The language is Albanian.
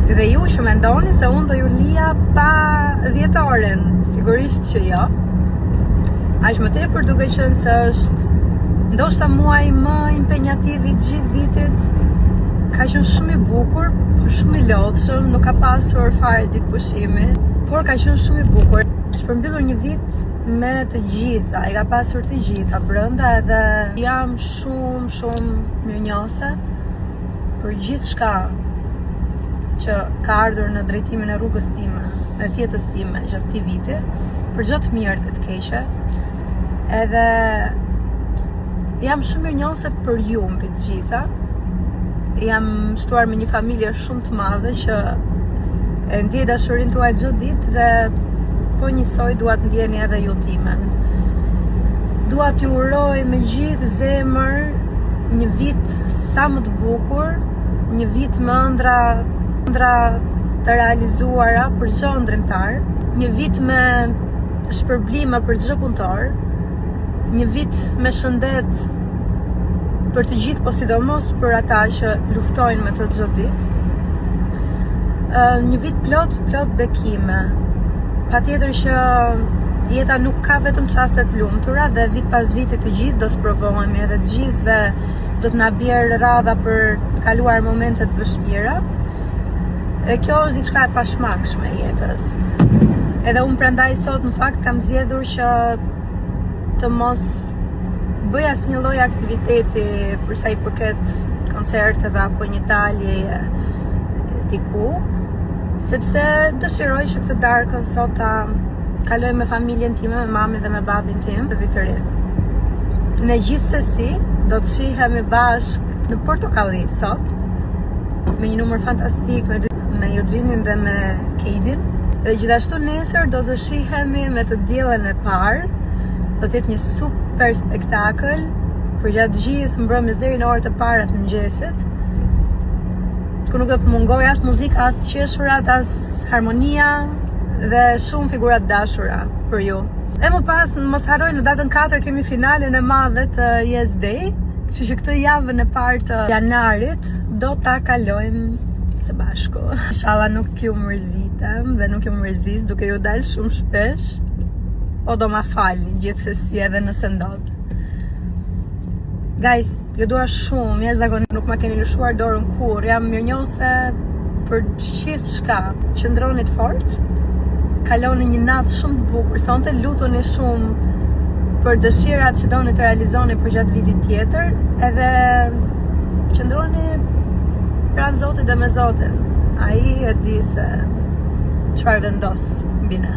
Dhe ju që mendoni se unë do ju lija pa dhjetoren, sigurisht që jo. Aq më tepër duke qenë se është ndoshta muaji më impenjativ i gjithë vitit. Ka qenë shumë i bukur, por shumë i lodhshëm, nuk ka pasur fare ditë pushimi, por ka qenë shumë i bukur. Është përmbyllur një vit me të gjitha, i ka pasur të gjitha brenda edhe jam shumë mirënjohëse për gjithçka që ka ardhur në drejtimin e rrugës time, e jetës time gjatë këtij viti, për çdo të mirë dhe të keqe. Edhe jam shumë mirënjohëse për ju mbi të gjitha. Jam shtuar me një familje shumë të madhe që e ndjej dashurinë tuaj çdo ditë dhe po njësoj dua të ndjeni edhe ju timen. Dua t'ju uroj me gjithë zemër një vit sa më të bukur, një vit me ëndra të realizuara për çdo ndrimtar, një vit me shpërblime për çdo punëtor, një vit me shëndet për të gjithë, po sidomos për ata që luftojnë me të çdo ditë. Një vit plot bekime. Patjetër që jeta nuk ka vetëm çaste të lumtura dhe vit pas viti të gjithë do sprovohemi edhe të gjithë dhe do të na bjerë radha për të kaluar momente të vështira. E kjo është diçka e pashmangshme e jetës. Edhe unë prandaj sot në fakt kam zgjedhur që të mos bëj asnjë lloj aktiviteti për sa i përket koncerteve apo një daljeje diku, sepse dëshiroj që këtë darkën sot ta kaloj me familjen time, me mamin dhe me babin tim të vit të ri. Ne gjithsesi do të shihemi bashk në Portokalli sot, me një numër fantastik me Eugenin dhe me Keidin. Dhe gjithashtu nesër do të shihemi me të diellën e parë. Do të jetë një super spektakël për gjatë gjithë mbrëmjes deri në orët e para të mëngjesit. Ku nuk do të mungoj as muzika, as qeshurat, as harmonia dhe shumë figura të dashura për ju. E më pas, mos harroj, në datën 4 kemi finalen e madhe të Yes Day, kështu që këtë javën e parë të janarit do ta kalojmë së bashku. Inshallah nuk ju mërzitem dhe nuk ju mërzis duke ju dalë shumë shpesh, o do ma falni gjithsesi edhe nëse ndodh. Guys, ju dua shumë, jashtëzakonisht nuk ma keni lëshuar dorën kur, jam mirënjohëse për gjithçka. Qëndroni të fortë, kaloni një natë shumë të bukur, sonte lutuni shumë për dëshirat që doni të realizoni për gjatë vitit tjetër, edhe qëndroni pranë Zotit dhe me Zotin. Ai e di se çfarë vendos mbi ne.